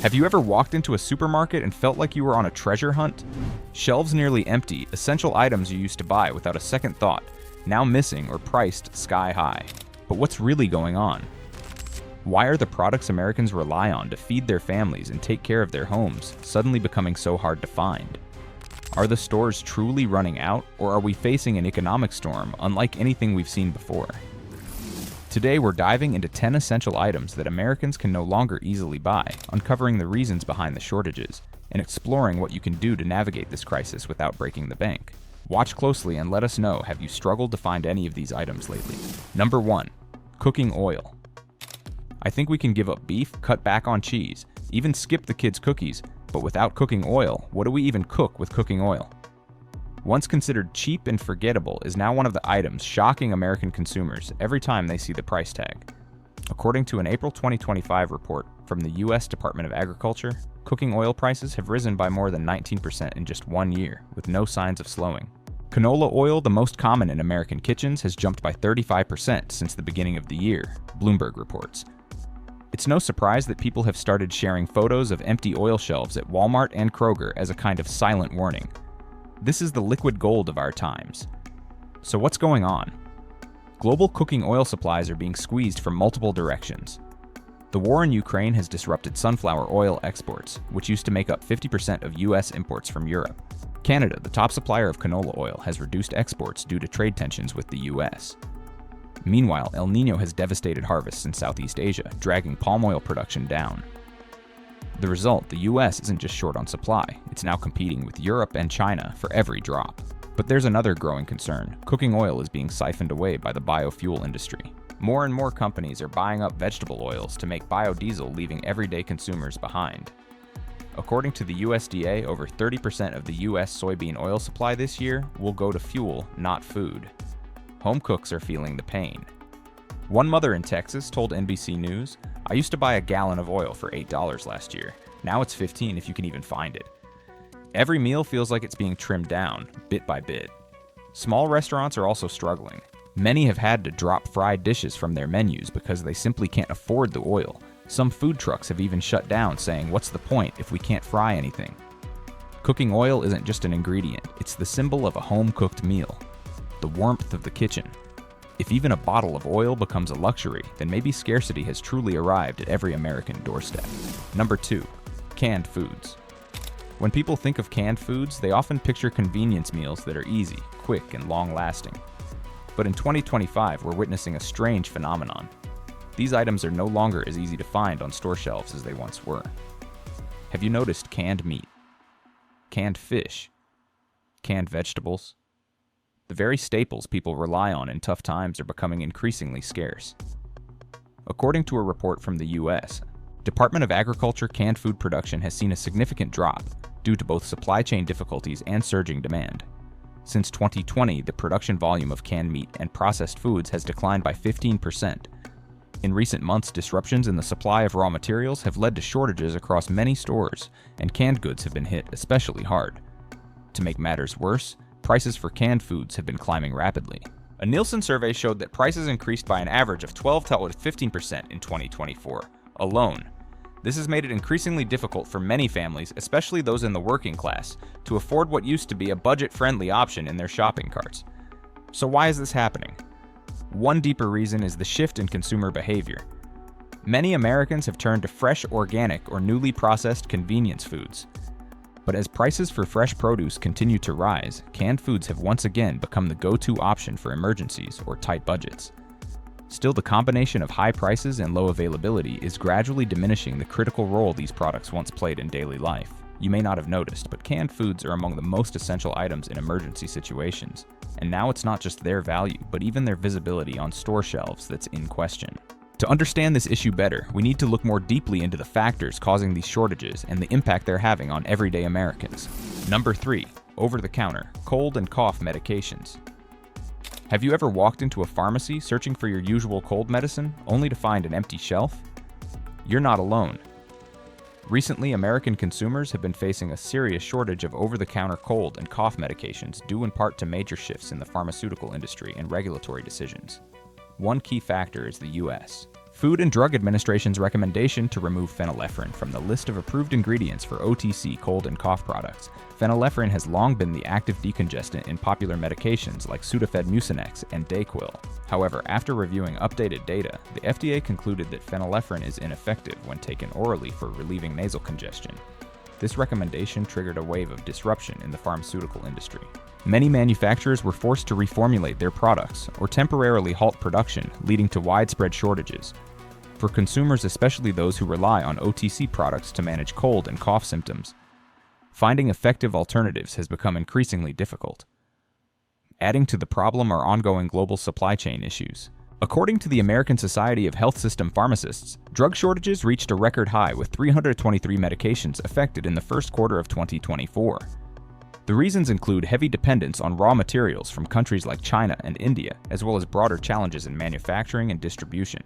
Have you ever walked into a supermarket and felt like you were on a treasure hunt? Shelves nearly empty, essential items you used to buy without a second thought, now missing or priced sky high. But what's really going on? Why are the products Americans rely on to feed their families and take care of their homes suddenly becoming so hard to find? Are the stores truly running out, or are we facing an economic storm unlike anything we've seen before? Today we're diving into 10 essential items that Americans can no longer easily buy, uncovering the reasons behind the shortages, and exploring what you can do to navigate this crisis without breaking the bank. Watch closely and let us know, have you struggled to find any of these items lately? Number 1. Cooking oil. I think we can give up beef, cut back on cheese, even skip the kids' cookies, but without cooking oil, what do we even cook with cooking oil? Once considered cheap and forgettable is now one of the items shocking American consumers every time they see the price tag. According to an April 2025 report from the U.S. Department of Agriculture, cooking oil prices have risen by more than 19% in just 1 year, with no signs of slowing. Canola oil, the most common in American kitchens, has jumped by 35% since the beginning of the year, Bloomberg reports. It's no surprise that people have started sharing photos of empty oil shelves at Walmart and Kroger as a kind of silent warning. This is the liquid gold of our times. So what's going on? Global cooking oil supplies are being squeezed from multiple directions. The war in Ukraine has disrupted sunflower oil exports, which used to make up 50% of U.S. imports from Europe. Canada, the top supplier of canola oil, has reduced exports due to trade tensions with the U.S. Meanwhile, El Niño has devastated harvests in Southeast Asia, dragging palm oil production down. The result, the US isn't just short on supply, it's now competing with Europe and China for every drop. But there's another growing concern. Cooking oil is being siphoned away by the biofuel industry. More and more companies are buying up vegetable oils to make biodiesel, leaving everyday consumers behind. According to the USDA, over 30% of the US soybean oil supply this year will go to fuel, not food. Home cooks are feeling the pain. One mother in Texas told NBC News, "I used to buy a gallon of oil for $8 last year. Now it's $15 if you can even find it." Every meal feels like it's being trimmed down, bit by bit. Small restaurants are also struggling. Many have had to drop fried dishes from their menus because they simply can't afford the oil. Some food trucks have even shut down, saying, "What's the point if we can't fry anything?" Cooking oil isn't just an ingredient, it's the symbol of a home-cooked meal. The warmth of the kitchen. If even a bottle of oil becomes a luxury, then maybe scarcity has truly arrived at every American doorstep. Number 2. Canned foods. When people think of canned foods, they often picture convenience meals that are easy, quick, and long-lasting. But in 2025, we're witnessing a strange phenomenon. These items are no longer as easy to find on store shelves as they once were. Have you noticed canned meat? Canned fish? Canned vegetables? The very staples people rely on in tough times are becoming increasingly scarce. According to a report from the U.S., Department of Agriculture canned food production has seen a significant drop due to both supply chain difficulties and surging demand. Since 2020, the production volume of canned meat and processed foods has declined by 15%. In recent months, disruptions in the supply of raw materials have led to shortages across many stores, and canned goods have been hit especially hard. To make matters worse, prices for canned foods have been climbing rapidly. A Nielsen survey showed that prices increased by an average of 12 to 15% in 2024 alone. This has made it increasingly difficult for many families, especially those in the working class, to afford what used to be a budget-friendly option in their shopping carts. So why is this happening? One deeper reason is the shift in consumer behavior. Many Americans have turned to fresh, organic, or newly processed convenience foods. But as prices for fresh produce continue to rise, canned foods have once again become the go-to option for emergencies or tight budgets. Still, the combination of high prices and low availability is gradually diminishing the critical role these products once played in daily life. You may not have noticed, but canned foods are among the most essential items in emergency situations. And now it's not just their value, but even their visibility on store shelves that's in question. To understand this issue better, we need to look more deeply into the factors causing these shortages and the impact they're having on everyday Americans. Number 3. Over-the-counter, cold and cough medications. Have you ever walked into a pharmacy searching for your usual cold medicine, only to find an empty shelf? You're not alone. Recently, American consumers have been facing a serious shortage of over-the-counter cold and cough medications due in part to major shifts in the pharmaceutical industry and regulatory decisions. One key factor is the U.S. Food and Drug Administration's recommendation to remove phenylephrine from the list of approved ingredients for OTC cold and cough products. Phenylephrine has long been the active decongestant in popular medications like Sudafed Mucinex and Dayquil. However, after reviewing updated data, the FDA concluded that phenylephrine is ineffective when taken orally for relieving nasal congestion. This recommendation triggered a wave of disruption in the pharmaceutical industry. Many manufacturers were forced to reformulate their products or temporarily halt production, leading to widespread shortages. For consumers, especially those who rely on OTC products to manage cold and cough symptoms, finding effective alternatives has become increasingly difficult. Adding to the problem are ongoing global supply chain issues. According to the American Society of Health System Pharmacists, drug shortages reached a record high with 323 medications affected in the first quarter of 2024. The reasons include heavy dependence on raw materials from countries like China and India, as well as broader challenges in manufacturing and distribution.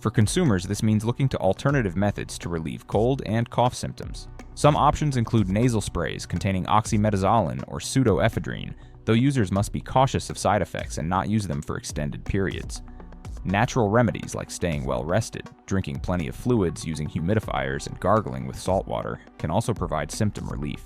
For consumers, this means looking to alternative methods to relieve cold and cough symptoms. Some options include nasal sprays containing oxymetazoline or pseudoephedrine, though users must be cautious of side effects and not use them for extended periods. Natural remedies like staying well rested, drinking plenty of fluids, using humidifiers, and gargling with salt water can also provide symptom relief.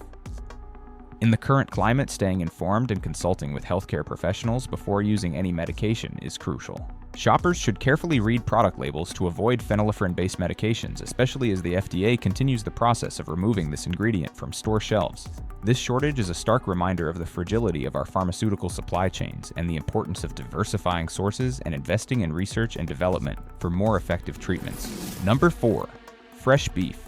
In the current climate, staying informed and consulting with healthcare professionals before using any medication is crucial. Shoppers should carefully read product labels to avoid phenylephrine-based medications, especially as the FDA continues the process of removing this ingredient from store shelves. This shortage is a stark reminder of the fragility of our pharmaceutical supply chains and the importance of diversifying sources and investing in research and development for more effective treatments. Number 4. Fresh beef.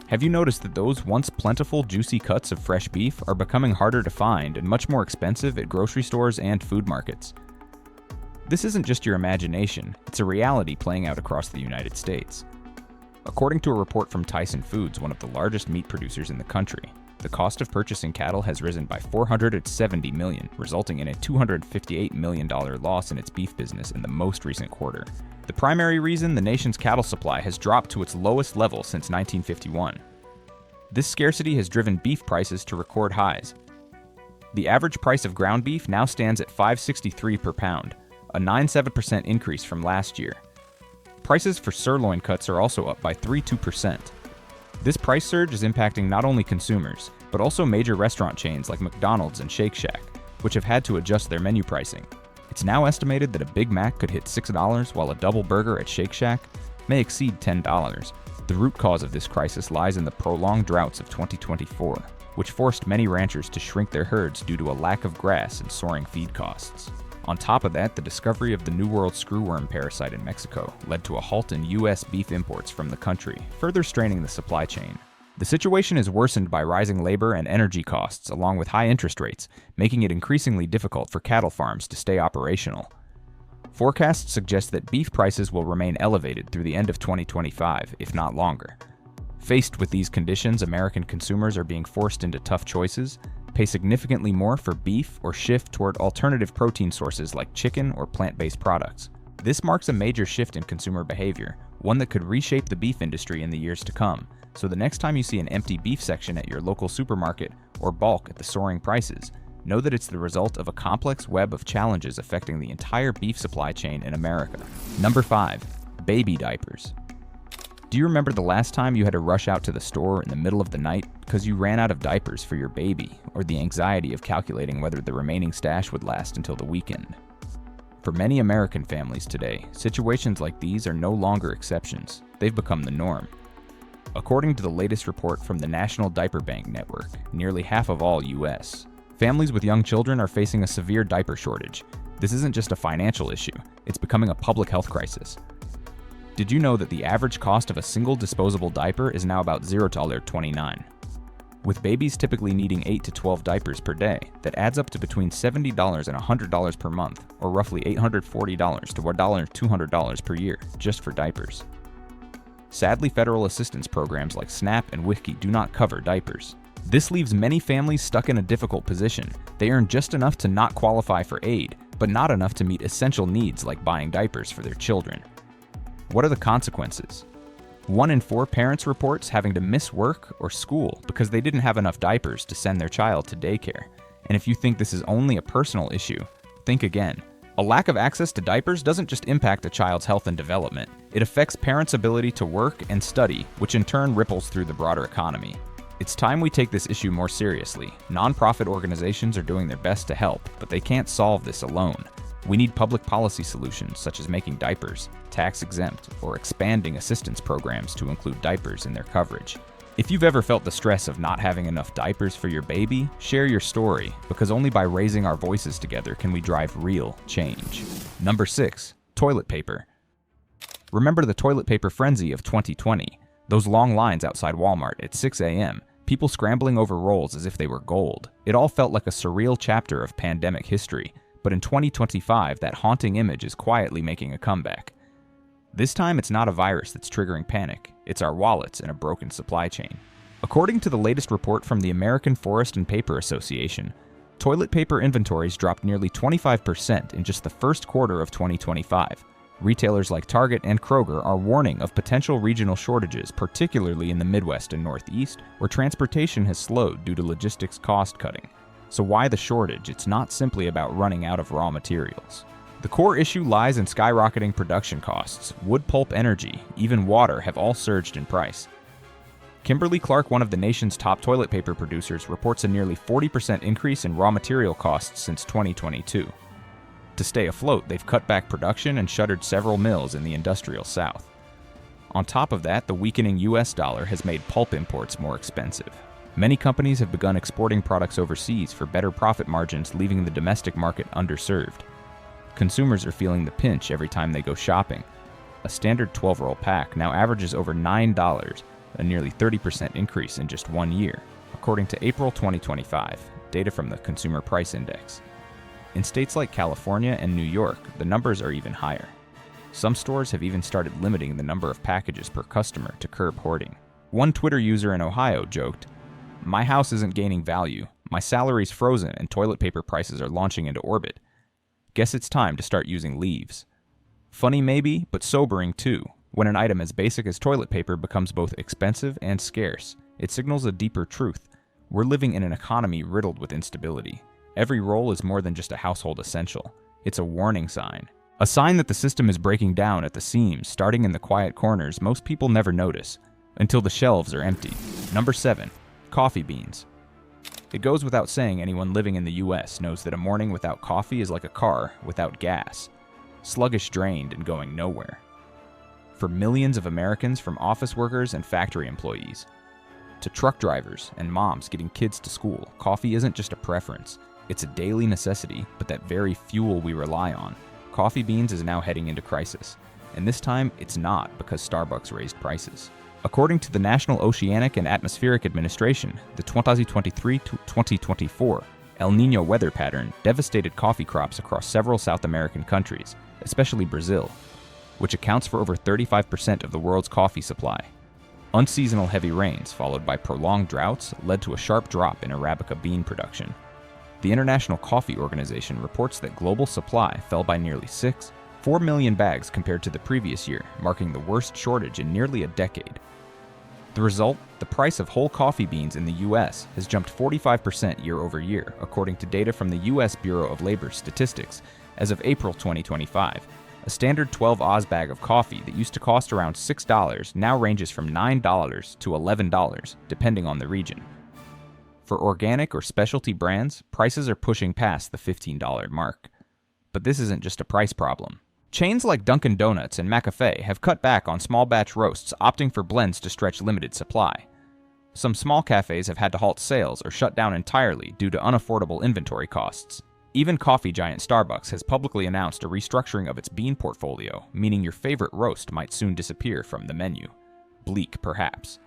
Have you noticed that those once plentiful, juicy cuts of fresh beef are becoming harder to find and much more expensive at grocery stores and food markets? This isn't just your imagination, it's a reality playing out across the United States. According to a report from Tyson Foods, one of the largest meat producers in the country, the cost of purchasing cattle has risen by $470 million, resulting in a $258 million loss in its beef business in the most recent quarter. The primary reason: the nation's cattle supply has dropped to its lowest level since 1951. This scarcity has driven beef prices to record highs. The average price of ground beef now stands at $5.63 per pound, a 9.7% increase from last year. Prices for sirloin cuts are also up by 3.2%. This price surge is impacting not only consumers, but also major restaurant chains like McDonald's and Shake Shack, which have had to adjust their menu pricing. It's now estimated that a Big Mac could hit $6, while a double burger at Shake Shack may exceed $10. The root cause of this crisis lies in the prolonged droughts of 2024, which forced many ranchers to shrink their herds due to a lack of grass and soaring feed costs. On top of that, the discovery of the New World screwworm parasite in Mexico led to a halt in U.S. beef imports from the country, further straining the supply chain. The situation is worsened by rising labor and energy costs, along with high interest rates, making it increasingly difficult for cattle farms to stay operational. Forecasts suggest that beef prices will remain elevated through the end of 2025, if not longer. Faced with these conditions, American consumers are being forced into tough choices: pay significantly more for beef or shift toward alternative protein sources like chicken or plant-based products. This marks a major shift in consumer behavior, one that could reshape the beef industry in the years to come. So the next time you see an empty beef section at your local supermarket or balk at the soaring prices, know that it's the result of a complex web of challenges affecting the entire beef supply chain in America. Number 5. Baby diapers. Do you remember the last time you had to rush out to the store in the middle of the night because you ran out of diapers for your baby, or the anxiety of calculating whether the remaining stash would last until the weekend? For many American families today, situations like these are no longer exceptions. They've become the norm. According to the latest report from the National Diaper Bank Network, nearly half of all U.S. families with young children are facing a severe diaper shortage. This isn't just a financial issue, it's becoming a public health crisis. Did you know that the average cost of a single disposable diaper is now about $0.29? With babies typically needing 8 to 12 diapers per day, that adds up to between $70 and $100 per month, or roughly $840 to $200 per year, just for diapers. Sadly, federal assistance programs like SNAP and WIC do not cover diapers. This leaves many families stuck in a difficult position. They earn just enough to not qualify for aid, but not enough to meet essential needs like buying diapers for their children. What are the consequences? 1 in 4 parents reports having to miss work or school because they didn't have enough diapers to send their child to daycare. And if you think this is only a personal issue, think again. A lack of access to diapers doesn't just impact a child's health and development. It affects parents' ability to work and study, which in turn ripples through the broader economy. It's time we take this issue more seriously. Nonprofit organizations are doing their best to help, but they can't solve this alone. We need public policy solutions such as making diapers tax-exempt or expanding assistance programs to include diapers in their coverage. If you've ever felt the stress of not having enough diapers for your baby, share your story, because only by raising our voices together can we drive real change. Number 6. Toilet paper. Remember the toilet paper frenzy of 2020? Those long lines outside Walmart at 6 a.m., people scrambling over rolls as if they were gold. It all felt like a surreal chapter of pandemic history, but in 2025, that haunting image is quietly making a comeback. This time, it's not a virus that's triggering panic. It's our wallets and a broken supply chain. According to the latest report from the American Forest and Paper Association, toilet paper inventories dropped nearly 25% in just the first quarter of 2025. Retailers like Target and Kroger are warning of potential regional shortages, particularly in the Midwest and Northeast, where transportation has slowed due to logistics cost cutting. So why the shortage? It's not simply about running out of raw materials. The core issue lies in skyrocketing production costs. Wood pulp, energy, even water have all surged in price. Kimberly-Clark, one of the nation's top toilet paper producers, reports a nearly 40% increase in raw material costs since 2022. To stay afloat, they've cut back production and shuttered several mills in the industrial South. On top of that, the weakening US dollar has made pulp imports more expensive. Many companies have begun exporting products overseas for better profit margins, leaving the domestic market underserved. Consumers are feeling the pinch every time they go shopping. A standard 12-roll pack now averages over $9, a nearly 30% increase in just 1 year, according to April 2025, data from the Consumer Price Index. In states like California and New York, the numbers are even higher. Some stores have even started limiting the number of packages per customer to curb hoarding. One Twitter user in Ohio joked, "My house isn't gaining value. My salary's frozen and toilet paper prices are launching into orbit. Guess it's time to start using leaves." Funny maybe, but sobering too. When an item as basic as toilet paper becomes both expensive and scarce, it signals a deeper truth. We're living in an economy riddled with instability. Every roll is more than just a household essential. It's a warning sign. A sign that the system is breaking down at the seams, starting in the quiet corners most people never notice, until the shelves are empty. Number 7. Coffee beans. It goes without saying anyone living in the US knows that a morning without coffee is like a car without gas. Sluggish, drained, and going nowhere. For millions of Americans, from office workers and factory employees to truck drivers and moms getting kids to school, coffee isn't just a preference. It's a daily necessity, but that very fuel we rely on. Coffee beans is now heading into crisis. And this time, it's not because Starbucks raised prices. According to the National Oceanic and Atmospheric Administration, the 2023 to 2024 El Niño weather pattern devastated coffee crops across several South American countries, especially Brazil, which accounts for over 35% of the world's coffee supply. Unseasonal heavy rains, followed by prolonged droughts, led to a sharp drop in Arabica bean production. The International Coffee Organization reports that global supply fell by nearly 4 million bags compared to the previous year, marking the worst shortage in nearly a decade. The result? The price of whole coffee beans in the U.S. has jumped 45% year over year, according to data from the U.S. Bureau of Labor Statistics as of April 2025. A standard 12 Oz bag of coffee that used to cost around $6 now ranges from $9 to $11, depending on the region. For organic or specialty brands, prices are pushing past the $15 mark. But this isn't just a price problem. Chains like Dunkin' Donuts and McCafe have cut back on small batch roasts, opting for blends to stretch limited supply. Some small cafes have had to halt sales or shut down entirely due to unaffordable inventory costs. Even coffee giant Starbucks has publicly announced a restructuring of its bean portfolio, meaning your favorite roast might soon disappear from the menu. Bleak, perhaps.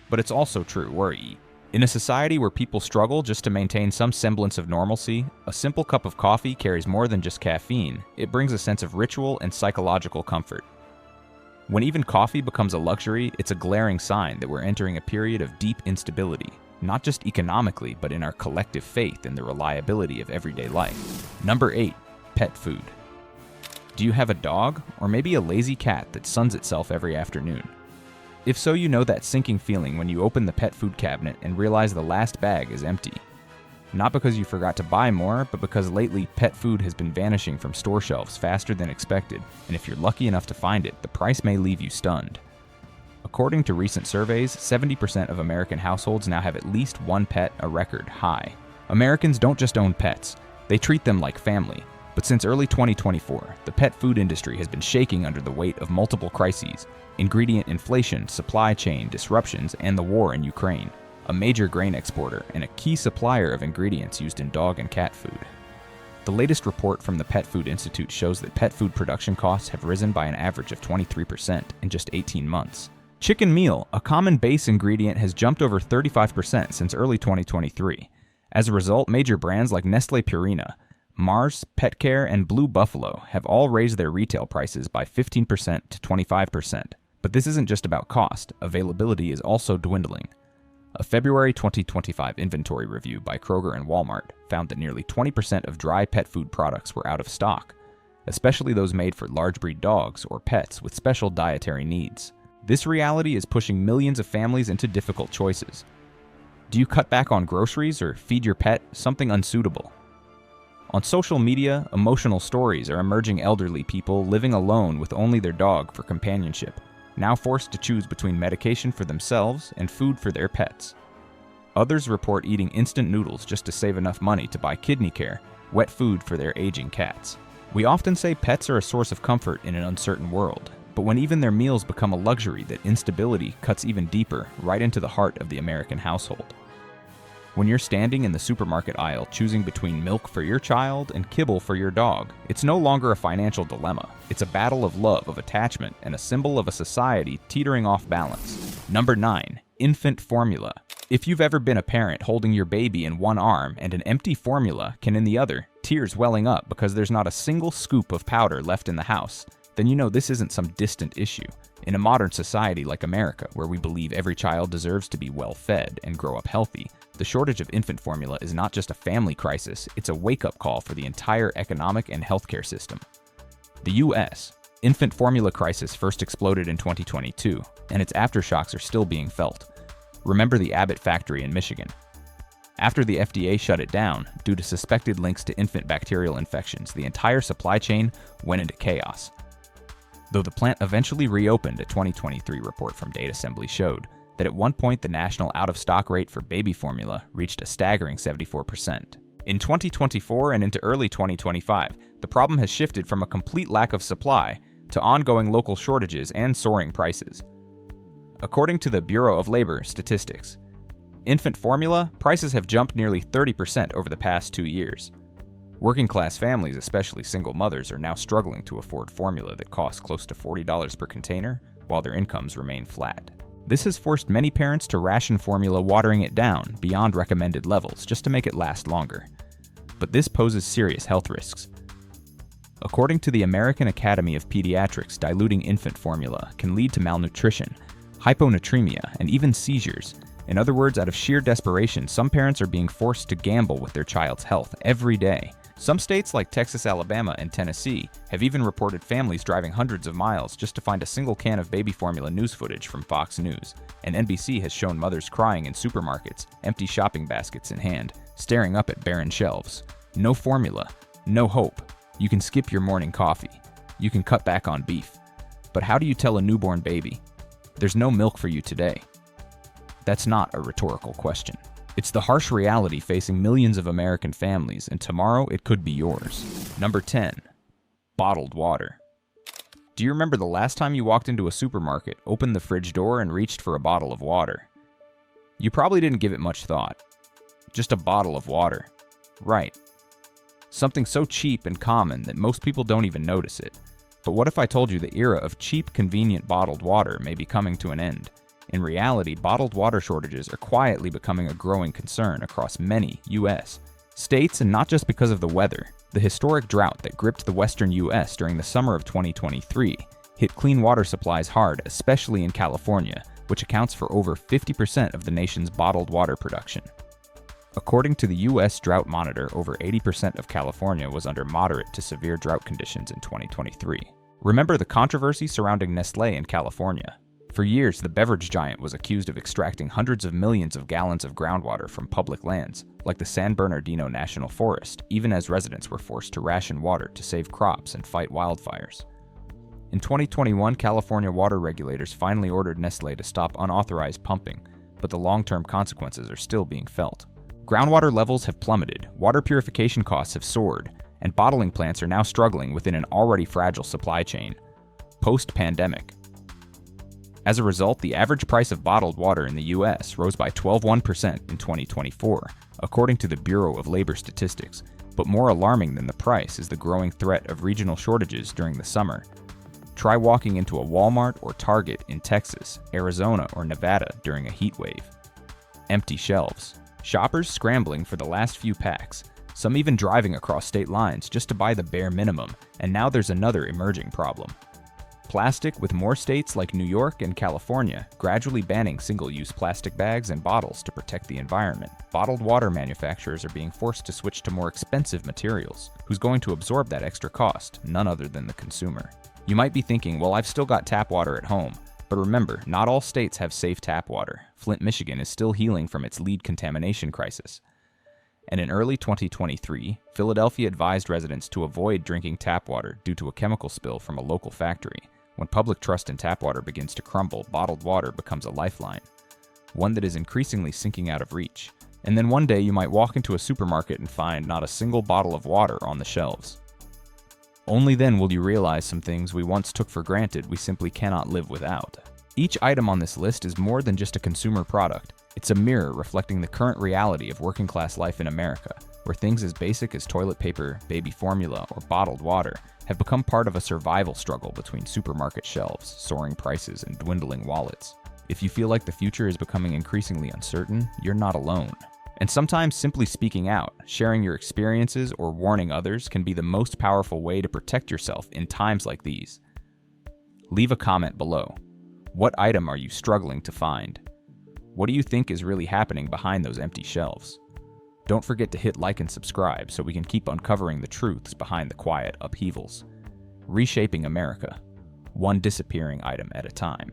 But it's also true worry. In a society where people struggle just to maintain some semblance of normalcy, a simple cup of coffee carries more than just caffeine. It brings a sense of ritual and psychological comfort. When even coffee becomes a luxury, it's a glaring sign that we're entering a period of deep instability, not just economically, but in our collective faith in the reliability of everyday life. Number 8. Pet food. Do you have a dog, or maybe a lazy cat that suns itself every afternoon? If so, you know that sinking feeling when you open the pet food cabinet and realize the last bag is empty. Not because you forgot to buy more, but because lately pet food has been vanishing from store shelves faster than expected, and if you're lucky enough to find it, the price may leave you stunned. According to recent surveys, 70% of American households now have at least one pet, a record high. Americans don't just own pets, they treat them like family. But since early 2024, the pet food industry has been shaking under the weight of multiple crises: ingredient inflation, supply chain disruptions, and the war in Ukraine. A major grain exporter and a key supplier of ingredients used in dog and cat food. The latest report from the Pet Food Institute shows that pet food production costs have risen by an average of 23% in just 18 months. Chicken meal, a common base ingredient, has jumped over 35% since early 2023. As a result, major brands like Nestle Purina, Mars, Petcare, and Blue Buffalo have all raised their retail prices by 15% to 25%. But this isn't just about cost, availability is also dwindling. A February 2025 inventory review by Kroger and Walmart found that nearly 20% of dry pet food products were out of stock, especially those made for large breed dogs or pets with special dietary needs. This reality is pushing millions of families into difficult choices. Do you cut back on groceries or feed your pet something unsuitable? On social media, emotional stories are emerging: elderly people living alone with only their dog for companionship, now forced to choose between medication for themselves and food for their pets. Others report eating instant noodles just to save enough money to buy kidney care, wet food for their aging cats. We often say pets are a source of comfort in an uncertain world, but when even their meals become a luxury, that instability cuts even deeper, right into the heart of the American household. When you're standing in the supermarket aisle choosing between milk for your child and kibble for your dog, it's no longer a financial dilemma. It's a battle of love, of attachment, and a symbol of a society teetering off balance. Number 9. Infant formula. If you've ever been a parent holding your baby in one arm and an empty formula can in the other, tears welling up because there's not a single scoop of powder left in the house, then you know this isn't some distant issue. In a modern society like America, where we believe every child deserves to be well fed and grow up healthy, the shortage of infant formula is not just a family crisis, it's a wake-up call for the entire economic and healthcare system. The U.S. infant formula crisis first exploded in 2022, and its aftershocks are still being felt. Remember the Abbott factory in Michigan. After the FDA shut it down due to suspected links to infant bacterial infections, the entire supply chain went into chaos. Though the plant eventually reopened, a 2023 report from Data Assembly showed that at one point the national out-of-stock rate for baby formula reached a staggering 74%. In 2024 and into early 2025, the problem has shifted from a complete lack of supply to ongoing local shortages and soaring prices. According to the Bureau of Labor Statistics, infant formula prices have jumped nearly 30% over the past 2 years. Working-class families, especially single mothers, are now struggling to afford formula that costs close to $40 per container, while their incomes remain flat. This has forced many parents to ration formula, watering it down beyond recommended levels just to make it last longer. But this poses serious health risks. According to the American Academy of Pediatrics, diluting infant formula can lead to malnutrition, hyponatremia, and even seizures. In other words, out of sheer desperation, some parents are being forced to gamble with their child's health every day. Some states like Texas, Alabama, and Tennessee have even reported families driving hundreds of miles just to find a single can of baby formula news footage from Fox News. And NBC has shown mothers crying in supermarkets, empty shopping baskets in hand, staring up at barren shelves. No formula, no hope. You can skip your morning coffee. You can cut back on beef. But how do you tell a newborn baby, "There's no milk for you today"? That's not a rhetorical question. It's the harsh reality facing millions of American families, and tomorrow it could be yours. Number 10. Bottled water. Do you remember the last time you walked into a supermarket, opened the fridge door, and reached for a bottle of water? You probably didn't give it much thought. Just a bottle of water. Right. Something so cheap and common that most people don't even notice it. But what if I told you the era of cheap, convenient bottled water may be coming to an end? In reality, bottled water shortages are quietly becoming a growing concern across many U.S. states, and not just because of the weather. The historic drought that gripped the western U.S. during the summer of 2023 hit clean water supplies hard, especially in California, which accounts for over 50% of the nation's bottled water production. According to the U.S. Drought Monitor, over 80% of California was under moderate to severe drought conditions in 2023. Remember the controversy surrounding Nestle in California? For years, the beverage giant was accused of extracting hundreds of millions of gallons of groundwater from public lands, like the San Bernardino National Forest, even as residents were forced to ration water to save crops and fight wildfires. In 2021, California water regulators finally ordered Nestlé to stop unauthorized pumping, but the long-term consequences are still being felt. Groundwater levels have plummeted, water purification costs have soared, and bottling plants are now struggling within an already fragile supply chain. Post-pandemic. As a result, the average price of bottled water in the U.S. rose by 12.1% in 2024, according to the Bureau of Labor Statistics. But more alarming than the price is the growing threat of regional shortages during the summer. Try walking into a Walmart or Target in Texas, Arizona, or Nevada during a heat wave. Empty shelves. Shoppers scrambling for the last few packs, some even driving across state lines just to buy the bare minimum, and now there's another emerging problem. Plastic, with more states like New York and California gradually banning single-use plastic bags and bottles to protect the environment. Bottled water manufacturers are being forced to switch to more expensive materials. Who's going to absorb that extra cost? None other than the consumer. You might be thinking, well, I've still got tap water at home. But remember, not all states have safe tap water. Flint, Michigan is still healing from its lead contamination crisis. And in early 2023, Philadelphia advised residents to avoid drinking tap water due to a chemical spill from a local factory. When public trust in tap water begins to crumble, bottled water becomes a lifeline, one that is increasingly sinking out of reach. And then one day you might walk into a supermarket and find not a single bottle of water on the shelves. Only then will you realize some things we once took for granted we simply cannot live without. Each item on this list is more than just a consumer product. It's a mirror reflecting the current reality of working-class life in America, where things as basic as toilet paper, baby formula, or bottled water have become part of a survival struggle between supermarket shelves, soaring prices, and dwindling wallets. If you feel like the future is becoming increasingly uncertain, you're not alone. And sometimes simply speaking out, sharing your experiences, or warning others can be the most powerful way to protect yourself in times like these. Leave a comment below. What item are you struggling to find? What do you think is really happening behind those empty shelves? Don't forget to hit like and subscribe so we can keep uncovering the truths behind the quiet upheavals. Reshaping America, one disappearing item at a time.